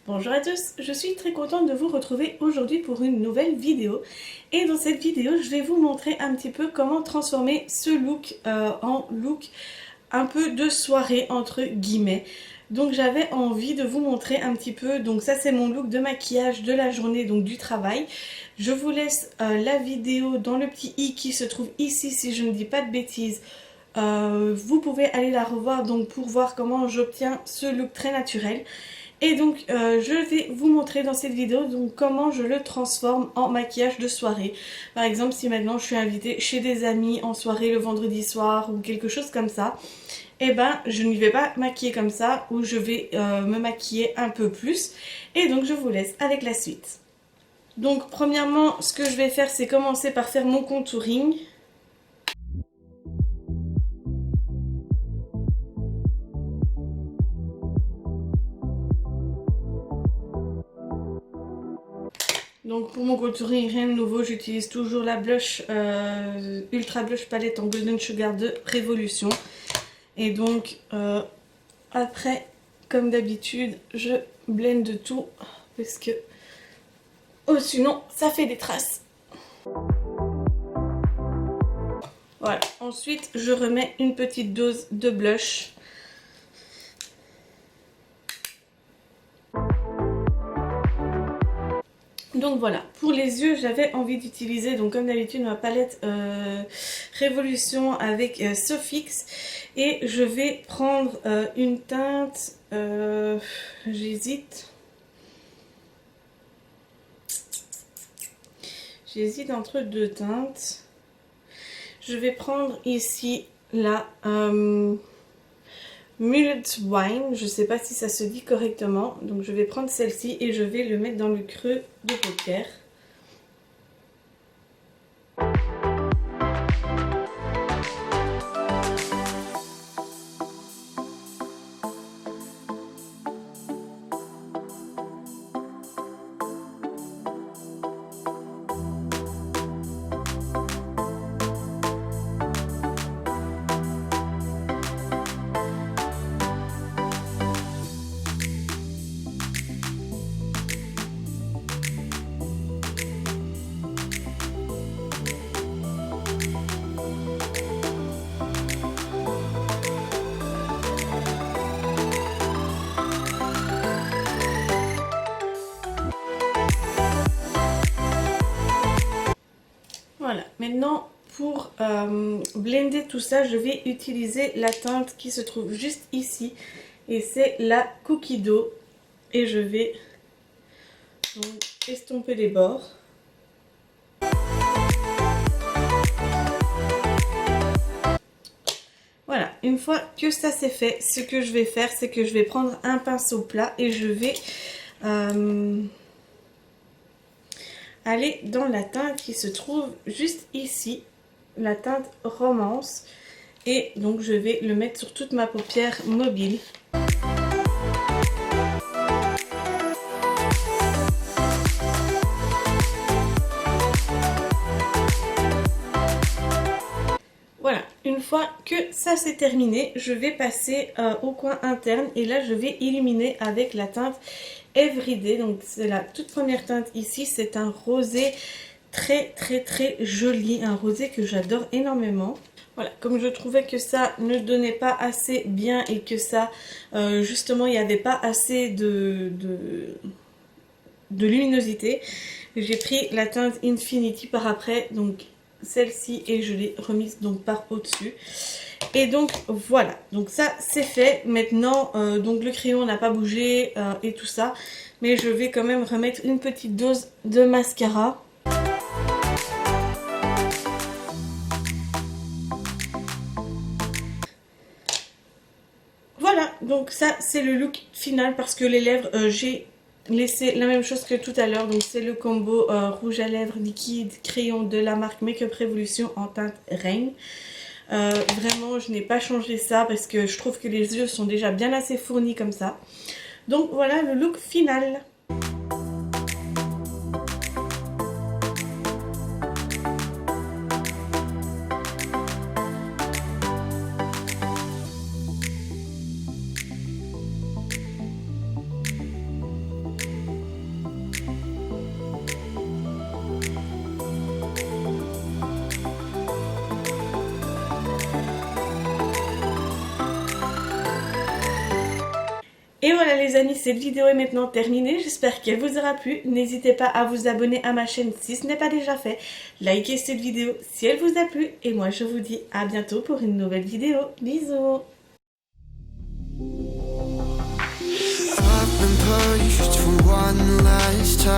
Bonjour à tous, je suis très contente de vous retrouver aujourd'hui pour une nouvelle vidéo. Et dans cette vidéo, je vais vous montrer un petit peu comment transformer ce look en look un peu de soirée entre guillemets. Donc j'avais envie de vous montrer un petit peu, donc ça c'est mon look de maquillage de la journée, donc du travail. Je vous laisse la vidéo dans le petit i qui se trouve ici si je ne dis pas de bêtises. Vous pouvez aller la revoir donc pour voir comment j'obtiens ce look très naturel. Et donc je vais vous montrer dans cette vidéo donc comment je le transforme en maquillage de soirée. Par exemple si maintenant je suis invitée chez des amis en soirée le vendredi soir ou quelque chose comme ça, et ben je n'y vais pas maquiller comme ça, ou je vais me maquiller un peu plus. Et donc je vous laisse avec la suite. Donc premièrement ce que je vais faire c'est commencer par faire mon contouring. Donc pour mon contouring, rien de nouveau, j'utilise toujours la blush Ultra Blush Palette en Golden Sugar de Révolution. Et donc après, comme d'habitude, je blende tout parce que sinon ça fait des traces. Voilà, ensuite je remets une petite dose de blush. Donc voilà, pour les yeux j'avais envie d'utiliser donc comme d'habitude ma palette Révolution avec Sofix, et je vais prendre une teinte, j'hésite entre deux teintes. Je vais prendre ici la Mulled Wine, je ne sais pas si ça se dit correctement, donc je vais prendre celle-ci et je vais le mettre dans le creux de paupière. Voilà, maintenant pour blender tout ça, je vais utiliser la teinte qui se trouve juste ici. Et c'est la Cookie Dough. Et je vais donc estomper les bords. Voilà, une fois que ça c'est fait, ce que je vais faire, c'est que je vais prendre un pinceau plat et je vais aller dans la teinte qui se trouve juste ici, la teinte Romance, et donc je vais le mettre sur toute ma paupière mobile. Voilà, une fois que ça c'est terminé, je vais passer au coin interne et là je vais illuminer avec la teinte Everyday. Donc c'est la toute première teinte ici, c'est un rosé très joli, un rosé que j'adore énormément. Voilà, comme je trouvais que ça ne donnait pas assez bien et que ça, justement il n'y avait pas assez de luminosité, j'ai pris la teinte Infinity par après, donc celle-ci, et je l'ai remise donc par au-dessus. Et donc voilà, donc ça c'est fait. Maintenant donc le crayon n'a pas bougé et tout ça, mais je vais quand même remettre une petite dose de mascara. Voilà, donc ça c'est le look final, parce que les lèvres j'ai laissé la même chose que tout à l'heure. Donc c'est le combo rouge à lèvres liquide crayon de la marque Make-up Révolution en teinte Rain. Vraiment je n'ai pas changé ça parce que je trouve que les yeux sont déjà bien assez fournis comme ça. Donc voilà le look final. Et voilà les amis, cette vidéo est maintenant terminée, j'espère qu'elle vous aura plu. N'hésitez pas à vous abonner à ma chaîne si ce n'est pas déjà fait. Likez cette vidéo si elle vous a plu. Et moi je vous dis à bientôt pour une nouvelle vidéo. Bisous.